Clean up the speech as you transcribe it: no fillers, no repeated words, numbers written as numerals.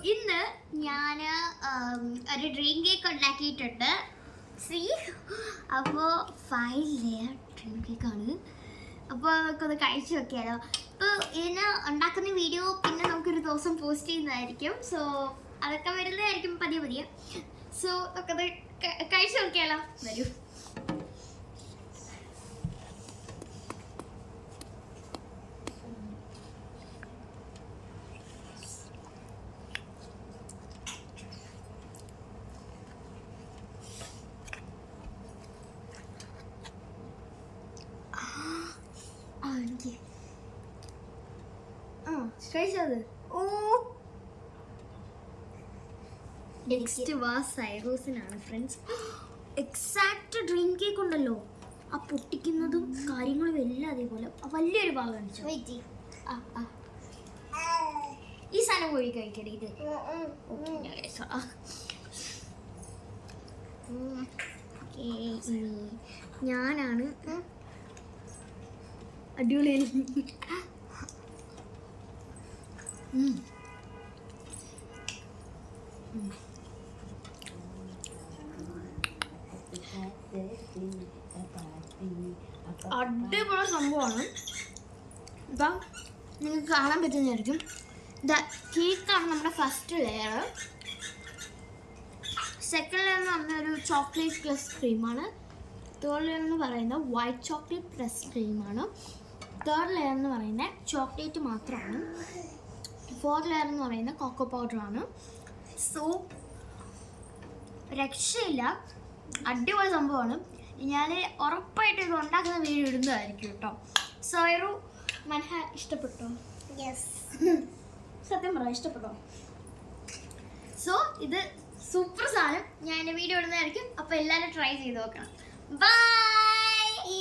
ഇന്ന് ഞാൻ ഒരു ഡ്രീം കേക്ക് ഉണ്ടാക്കിയിട്ടുണ്ട്. സീ അപ്പോൾ 5 ലെയർ ഡ്രീം കേക്കാണ്. അപ്പോൾ നമുക്കൊന്ന് കഴിച്ചു നോക്കിയാലോ. ഇപ്പോൾ ഇതിന് ഉണ്ടാക്കുന്ന വീഡിയോ പിന്നെ നമുക്കൊരു ദിവസം പോസ്റ്റ് ചെയ്യുന്നതായിരിക്കും. സോ അതൊക്കെ വരുന്നതായിരിക്കും പതിയെ. സോ നമുക്കത് കഴിച്ചു നോക്കിയാലോ. വരൂ. കഴിച്ചത് നെക്സ്റ്റ് സൈറോസിനാണ് ഫ്രണ്ട്സ്. എക്സാക്റ്റ് ഡ്രീം കേക്ക് ഉണ്ടല്ലോ, ആ പൊട്ടിക്കുന്നതും കാര്യങ്ങളും എല്ലാം അതേപോലെ വലിയൊരു ഭാഗം കാണിച്ചു. ഈ സാധനം കോഴി കഴിക്കട്ടെ. ഇത് ഞാനാണ് അടിപൊളി. അടിപൊളി സംഭവമാണ്. ഇപ്പം നിങ്ങൾക്ക് കാണാൻ പറ്റുന്നതായിരിക്കും. കേക്കാണ് നമ്മുടെ ഫസ്റ്റ് ലെയർ. സെക്കൻഡ് ലെയർ എന്ന് പറഞ്ഞ ഒരു ചോക്ലേറ്റ് പ്ലസ് ക്രീമാണ്. തേർഡ് ലെയർ എന്ന് പറയുന്നത് വൈറ്റ് ചോക്ലേറ്റ് പ്ലസ് ക്രീമാണ്. തേർഡ് ലെയർ എന്ന് പറയുന്നത് ചോക്ലേറ്റ് മാത്രമാണ്. ഫോർത്ത് ലെയർ എന്ന് പറയുന്നത് കൊക്കോ പൗഡറാണ്. സോ രക്ഷയില്ല, അടിപൊളി സംഭവമാണ്. ഞാൻ ഉറപ്പായിട്ട് ഇത് ഉണ്ടാക്കുന്ന വീഡിയോ ഇടുന്നതായിരിക്കും കേട്ടോ. സൈറു മനഹ ഇഷ്ടപ്പെട്ടോ? യെസ്, സത്യം പറ, ഇഷ്ടപ്പെട്ടോ? സോ ഇത് സൂപ്പർ സാധനം. ഞാൻ എൻ്റെ വീഡിയോ ഇടുന്നതായിരിക്കും. അപ്പോൾ എല്ലാവരും ട്രൈ ചെയ്ത് നോക്കണം. ബൈ.